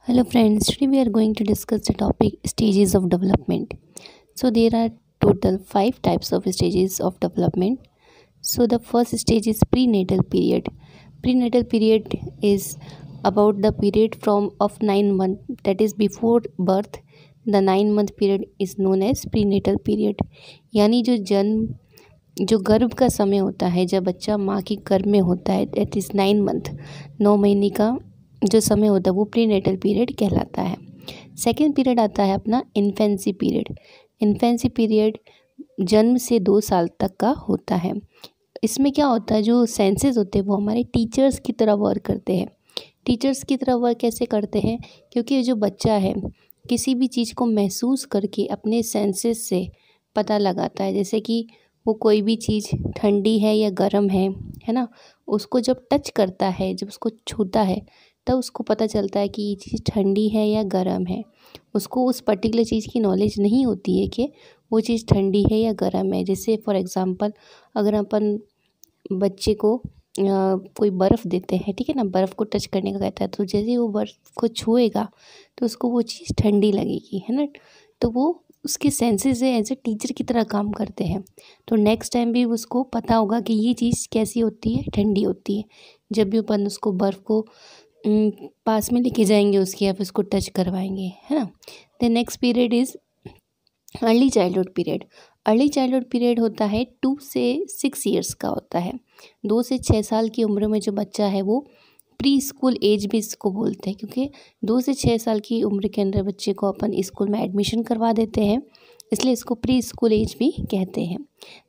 Hello friends, today we are going to discuss the topic stages of development. So there are total 5 types of stages of development. So the first stage is prenatal period. Prenatal period is about the period from of 9 months, that is before birth. The 9 month period is known as prenatal period. यानी जो गर्भ का समय होता है, जब बच्चा माँ की गर्भ में होता है, दैट इज़ 9 मंथ, 9 महीने का जो समय होता है वो प्रीनेटल पीरियड कहलाता है। सेकेंड पीरियड आता है अपना इन्फेंसी पीरियड। इन्फेंसी पीरियड जन्म से 2 साल तक का होता है। इसमें क्या होता है, जो सेंसेस होते हैं वो हमारे टीचर्स की तरह वर्क करते हैं। टीचर्स की तरह वर्क कैसे करते हैं, क्योंकि जो बच्चा है किसी भी चीज़ को महसूस करके अपने सेंसेस से पता लगाता है। जैसे कि वो कोई भी चीज़ ठंडी है या गर्म है ना, उसको जब टच करता है, जब उसको छूता है, तब उसको पता चलता है कि ये चीज़ ठंडी है या गर्म है। उसको उस पर्टिकुलर चीज़ की नॉलेज नहीं होती है कि वो चीज़ ठंडी है या गर्म है। जैसे फॉर एग्ज़ाम्पल, अगर अपन बच्चे को कोई बर्फ़ देते हैं, ठीक है ना, बर्फ़ को टच करने का कहता है, तो जैसे ही वो बर्फ़ को छुएगा तो उसको वो चीज़ ठंडी लगेगी, है ना। तो वो उसके सेंसेस है एज ए टीचर की तरह काम करते हैं। तो नेक्स्ट टाइम भी उसको पता होगा कि ये चीज़ कैसी होती है, ठंडी होती है। जब भी अपन उसको बर्फ़ को पास में लेके जाएंगे उसके, या फिर उसको टच करवाएंगे, है ना। The next period is early childhood period. Early childhood period होता है 2 से 6 ईयर्स का होता है। 2 से 6 साल की उम्र में जो बच्चा है वो प्री स्कूल एज भी इसको बोलते हैं, क्योंकि 2 से 6 साल की उम्र के अंदर बच्चे को अपन स्कूल में एडमिशन करवा देते हैं, इसलिए इसको प्री स्कूल एज भी कहते हैं।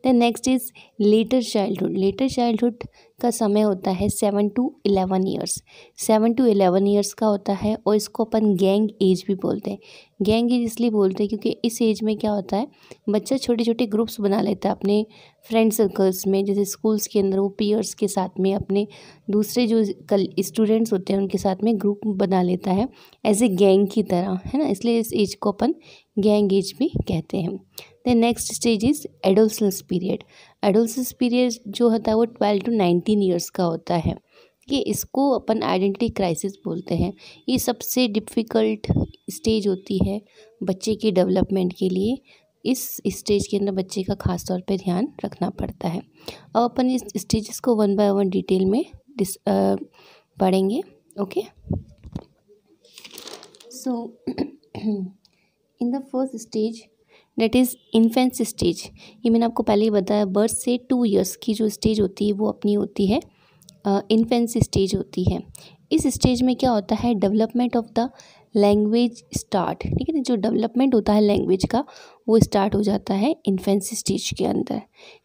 Then next is later childhood. Later childhood का समय होता है 7 to 11 ईयर्स। 7 to 11 ईयर्स का होता है, और इसको अपन गैंग एज भी बोलते हैं। गैंग एज इसलिए बोलते हैं क्योंकि इस एज में क्या होता है, बच्चा छोटे छोटे ग्रुप्स बना लेता है अपने फ्रेंड सर्कल्स में। जैसे स्कूल्स के अंदर वो पीयर्स के साथ में अपने दूसरे जो कल स्टूडेंट्स होते हैं उनके साथ में ग्रुप बना लेता है एज ए गैंग की तरह, है ना। इसलिए इस एज को अपन गैंग एज भी कहते हैं। The next stage is adolescence period. Adolescence period जो होता है वो 12 to 19 ईयर्स का होता है। ये इसको अपन आइडेंटिटी क्राइसिस बोलते हैं। ये सबसे डिफ़िकल्ट स्टेज होती है बच्चे के डेवलपमेंट के लिए। इस स्टेज के अंदर बच्चे का खास तौर पे ध्यान रखना पड़ता है। अब अपन इस स्टेजेस को 1 by 1 डिटेल में पढ़ेंगे। Okay, so in the first stage that is infancy stage. ये मैंने आपको पहले ही बताया, बर्थ से 2 ईयर्स की जो स्टेज होती है वो अपनी होती है इन्फेंस स्टेज होती है। इस स्टेज में क्या होता है, development of the language start, ठीक है ना। जो डेवलपमेंट होता है लैंग्वेज का वो स्टार्ट हो जाता है इन्फेंस स्टेज के अंदर,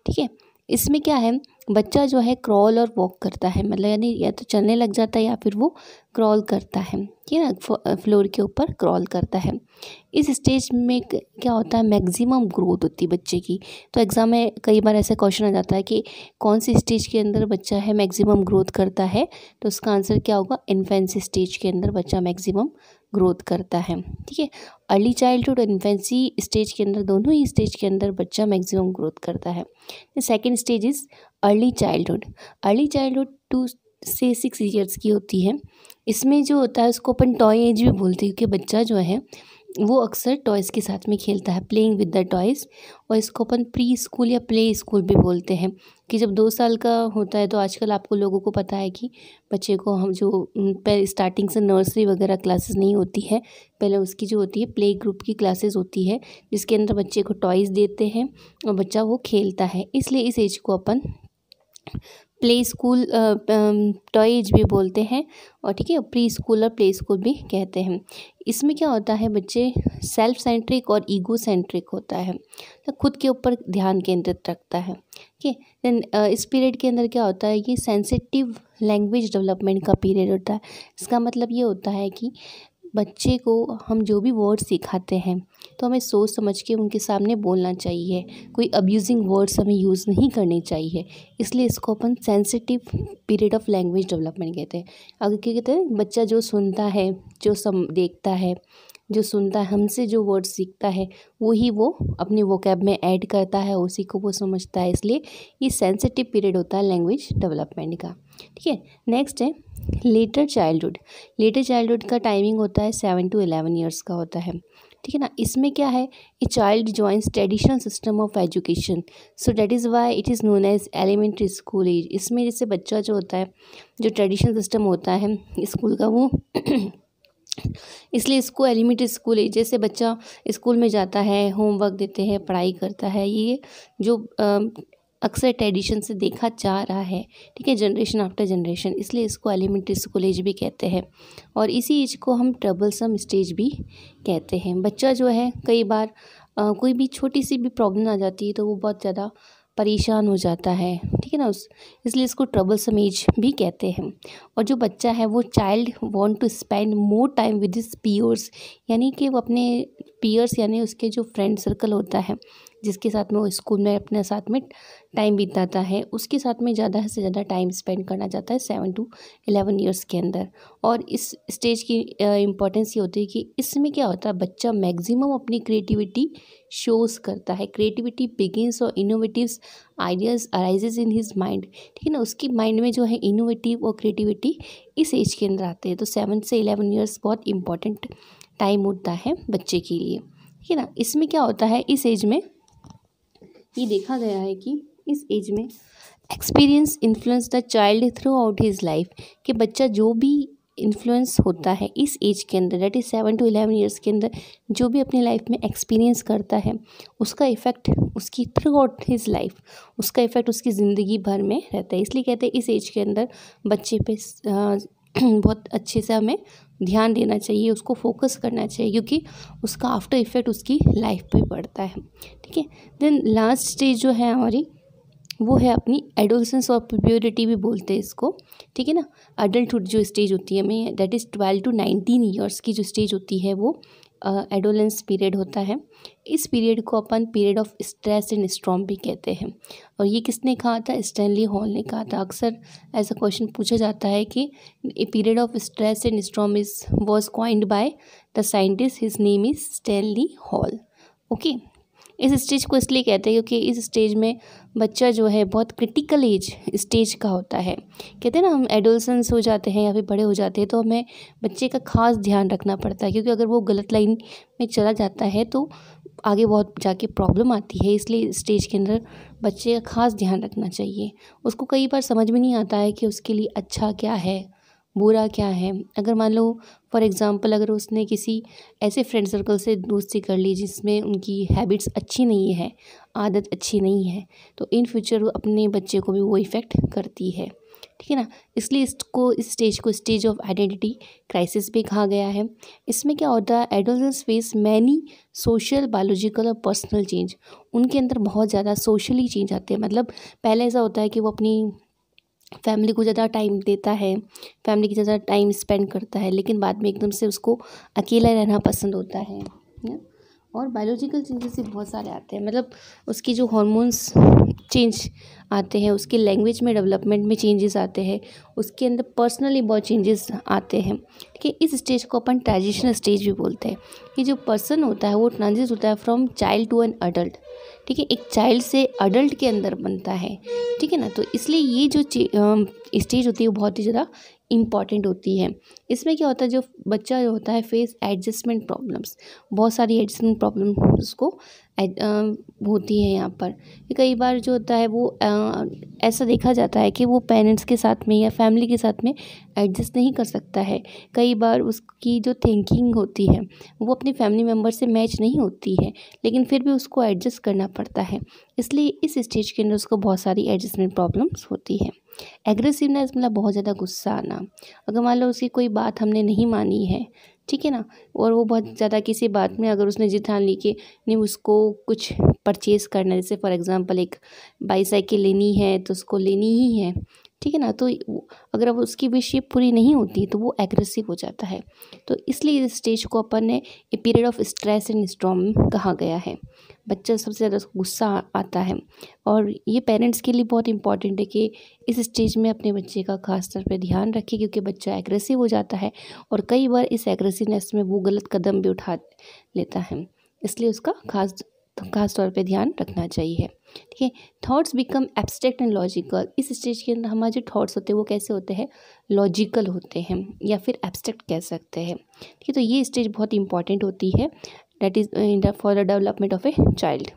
ठीक है। इसमें क्या है, बच्चा जो है क्रॉल और वॉक करता है, मतलब यानी या तो चलने लग जाता है या फिर वो क्रॉल करता है, ठीक है ना, फ्लोर के ऊपर क्रॉल करता है। इस स्टेज में क्या होता है, मैक्सिमम ग्रोथ होती है बच्चे की। तो एग्ज़ाम में कई बार ऐसा क्वेश्चन आ जाता है कि कौन सी स्टेज के अंदर बच्चा है मैक्सिमम ग्रोथ करता है, तो उसका आंसर क्या होगा, इन्फेंसी स्टेज के अंदर बच्चा मैक्सिमम ग्रोथ करता है, ठीक है। अर्ली चाइल्डहुड और इन्फेंसी स्टेज के अंदर, दोनों ही स्टेज के अंदर बच्चा मैक्सिमम ग्रोथ करता है। Second stage is early childhood. Early childhood 2 से 6 ईयर्स की होती है। इसमें जो होता है उसको अपन टॉय एज भी बोलते हैं, क्योंकि बच्चा जो है वो अक्सर टॉयज़ के साथ में खेलता है, प्लेइंग विद द टॉयज़। और इसको अपन प्री स्कूल या प्ले स्कूल भी बोलते हैं, कि जब 2 साल का होता है तो आजकल आपको लोगों को पता है कि बच्चे को हम जो पहले स्टार्टिंग से नर्सरी वगैरह क्लासेस नहीं होती है, पहले उसकी जो होती है प्ले ग्रुप की क्लासेस होती है, जिसके अंदर बच्चे को टॉयज़ देते हैं और बच्चा वो खेलता है। इसलिए इस एज को अपन प्ले स्कूल टॉय एज भी बोलते हैं, और ठीक है, प्री स्कूल और प्ले स्कूल भी कहते हैं। इसमें क्या होता है, बच्चे सेल्फ सेंट्रिक और ईगो सेंट्रिक होता है, तो खुद के ऊपर ध्यान केंद्रित रखता है, ठीक है। देन इस पीरियड के अंदर क्या होता है, ये सेंसिटिव लैंग्वेज डेवलपमेंट का पीरियड होता है। इसका मतलब ये होता है कि बच्चे को हम जो भी वर्ड सिखाते हैं तो हमें सोच समझ के उनके सामने बोलना चाहिए, कोई अब्यूजिंग वर्ड्स हमें यूज़ नहीं करने चाहिए। इसलिए इसको अपन sensitive period of language development कहते हैं। अगर क्या कहते हैं, बच्चा जो सुनता है, जो देखता है, जो सुनता है, हमसे जो वर्ड सीखता है वही वो अपने वोकैब में ऐड करता है, उसी को वो समझता है। इसलिए ये सेंसिटिव पीरियड होता है लैंग्वेज डेवलपमेंट का। ठीक है। नेक्स्ट है लेटर चाइल्डहुड। लेटर चाइल्डहुड का टाइमिंग होता है 7 to 11 ईयर्स का होता है, ठीक है ना। इसमें क्या है, a child joins traditional system of education, so that is why it is known as elementary school age. इसमें जैसे बच्चा जो होता है, जो ट्रेडिशनल सिस्टम होता है स्कूल का, वो इसलिए इसको एलिमेंट्री स्कूल एज, जैसे बच्चा स्कूल में जाता है, होमवर्क देते हैं, पढ़ाई करता है, ये जो अक्सर ट्रेडिशन से देखा जा रहा है, ठीक है, जनरेशन आफ्टर जनरेशन, इसलिए इसको एलिमेंट्री स्कूल एज भी कहते हैं। और इसी एज को हम ट्रबलसम स्टेज भी कहते हैं। बच्चा जो है कई बार कोई भी छोटी सी भी प्रॉब्लम आ जाती है तो वो बहुत ज़्यादा परेशान हो जाता है, ठीक है ना, इसलिए इसको ट्रबलसम एज भी कहते हैं। और जो बच्चा है वो child want to spend more time with his peers, यानी कि वो अपने पीयर्स यानी उसके जो फ्रेंड सर्कल होता है, जिसके साथ में वो स्कूल में अपने साथ में टाइम बिताता है, उसके साथ में ज़्यादा से ज़्यादा टाइम स्पेंड करना चाहता है 7 to 11 ईयर्स के अंदर। और इस स्टेज की इम्पोर्टेंस ये होती है कि इसमें क्या होता है, बच्चा मैक्सिमम अपनी क्रिएटिविटी शोज़ करता है। क्रिएटिविटी बिगिंस और innovative ideas arises in his mind, ठीक है ना, उसकी माइंड में जो है इनोवेटिव और क्रिएटिविटी इस एज के अंदर आते हैं। तो 7 से 11 ईयर्स बहुत इंपॉर्टेंट टाइम होता है बच्चे के लिए, ठीक है ना। इसमें क्या होता है, इस एज में ये देखा गया है कि इस एज में experience influence the child through out his life, कि बच्चा जो भी इन्फ्लुएंस होता है इस एज के अंदर, दैट इज़ 7 to 11 ईयर्स के अंदर, जो भी अपनी लाइफ में एक्सपीरियंस करता है उसका इफ़ेक्ट उसकी थ्रू आउट हिज लाइफ, उसका इफ़ेक्ट उसकी ज़िंदगी भर में रहता है। इसलिए कहते हैं इस एज के अंदर बच्चे पे बहुत अच्छे से हमें ध्यान देना चाहिए, उसको फोकस करना चाहिए, क्योंकि उसका आफ्टर इफ़ेक्ट उसकी लाइफ पे पड़ता है, ठीक है। देन लास्ट स्टेज जो है हमारी, वो है अपनी एडोलसेंस और प्यूबर्टी भी बोलते हैं इसको, ठीक है ना। अडल्टहुड जो स्टेज होती है हमें, दैट इज़ 12 to 19 ईयर्स की जो स्टेज होती है वो एडोलेंस पीरियड होता है। इस पीरियड को अपन period of stress and storm भी कहते हैं। और ये किसने कहा था, स्टैनली हॉल ने कहा था। अक्सर ऐसा क्वेश्चन पूछा जाता है कि a period of stress and storm was coined by the scientist, his name is Stanley hall. Okay, इस स्टेज को इसलिए कहते हैं क्योंकि इस स्टेज में बच्चा जो है बहुत क्रिटिकल एज स्टेज का होता है। कहते हैं ना, हम एडोलसेंस हो जाते हैं या फिर बड़े हो जाते हैं तो हमें बच्चे का खास ध्यान रखना पड़ता है, क्योंकि अगर वो गलत लाइन में चला जाता है तो आगे बहुत जाके प्रॉब्लम आती है। इसलिए स्टेज के अंदर बच्चे का खास ध्यान रखना चाहिए। उसको कई बार समझ में नहीं आता है कि उसके लिए अच्छा क्या है, बुरा क्या है। अगर मान लो फॉर एग्ज़ाम्पल, अगर उसने किसी ऐसे फ्रेंड सर्कल से दोस्ती कर ली जिसमें उनकी हैबिट्स अच्छी नहीं है, आदत अच्छी नहीं है, तो इन फ्यूचर वो अपने बच्चे को भी वो इफ़ेक्ट करती है, ठीक है ना। इसलिए इस स्टेज को स्टेज ऑफ आइडेंटिटी क्राइसिस भी कहा गया है। इसमें क्या होता है, adolescents face many social, biological और पर्सनल चेंज। उनके अंदर बहुत ज़्यादा सोशली चेंज आते हैं। मतलब पहले ऐसा होता है कि वो अपनी फैमिली को ज़्यादा टाइम देता है, फैमिली के ज़्यादा टाइम स्पेंड करता है, लेकिन बाद में एकदम से उसको अकेला रहना पसंद होता है। और बायोलॉजिकल चेंजेस भी बहुत सारे आते हैं, मतलब उसकी जो हॉर्मोन्स चेंज आते हैं, उसकी लैंग्वेज में डेवलपमेंट में चेंजेस आते हैं, उसके अंदर पर्सनली बहुत चेंजेस आते हैं, ठीक है। इस स्टेज को अपन ट्रांजिशनल स्टेज भी बोलते हैं। कि जो पर्सन होता है वो ट्रांजिट होता है from child to an adult, ठीक है, एक चाइल्ड से अडल्ट के अंदर बनता है, ठीक है ना। तो इसलिए ये जो स्टेज होती है वो बहुत ही ज़्यादा इम्पॉर्टेंट होती है। इसमें क्या होता है, जो बच्चा जो होता है फेस एडजस्टमेंट प्रॉब्लम्स, बहुत सारी एडजस्टमेंट प्रॉब्लम उसको होती है यहाँ पर। कई बार जो होता है वो ऐसा देखा जाता है कि वो पेरेंट्स के साथ में या फैमिली के साथ में एडजस्ट नहीं कर सकता है। कई बार उसकी जो थिंकिंग होती है वो अपनी फैमिली मेम्बर से मैच नहीं होती है, लेकिन फिर भी उसको एडजस्ट करना पड़ता है। इसलिए इस स्टेज के अंदर उसको बहुत सारी एडजस्टमेंट प्रॉब्लम्स होती है। एग्रेसिवनेस मतलब बहुत ज़्यादा गुस्सा आना। अगर मान लो उसकी कोई बात हमने नहीं मानी है, ठीक है ना, और वो बहुत ज़्यादा किसी बात में अगर उसने जिद ठान ली कि नहीं उसको कुछ परचेज़ करना है, जैसे फॉर एग्जांपल एक बाईसाइकिल लेनी है तो उसको लेनी ही है, ठीक है ना, तो अगर अब उसकी विश ये पूरी नहीं होती तो वो एग्रेसिव हो जाता है। तो इसलिए इस स्टेज को अपन ने a period of stress and storm कहा गया है। बच्चा सबसे ज़्यादा उसको गुस्सा आता है, और ये पेरेंट्स के लिए बहुत इंपॉर्टेंट है कि इस स्टेज में अपने बच्चे का खास तौर पे ध्यान रखें, क्योंकि बच्चा एग्रेसिव हो जाता है और कई बार इस एग्रेसिवनेस में वो गलत कदम भी उठा लेता है। इसलिए उसका खास खास तौर पे ध्यान रखना चाहिए। ठीक है, thoughts become abstract and logical. इस स्टेज के अंदर हमारे जो थॉट्स होते हैं वो कैसे होते हैं, लॉजिकल होते हैं या फिर एब्स्ट्रैक्ट कह सकते हैं। ठीक है, तो ये स्टेज बहुत इंपॉर्टेंट होती है, that is for the development of a child.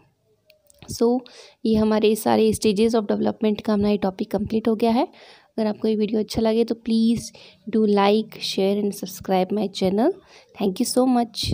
So ये हमारे सारे स्टेजेस ऑफ डेवलपमेंट का हमारा ये टॉपिक कंप्लीट हो गया है। अगर आपको ये वीडियो अच्छा लगे तो please do like, share and subscribe my channel. Thank you so much.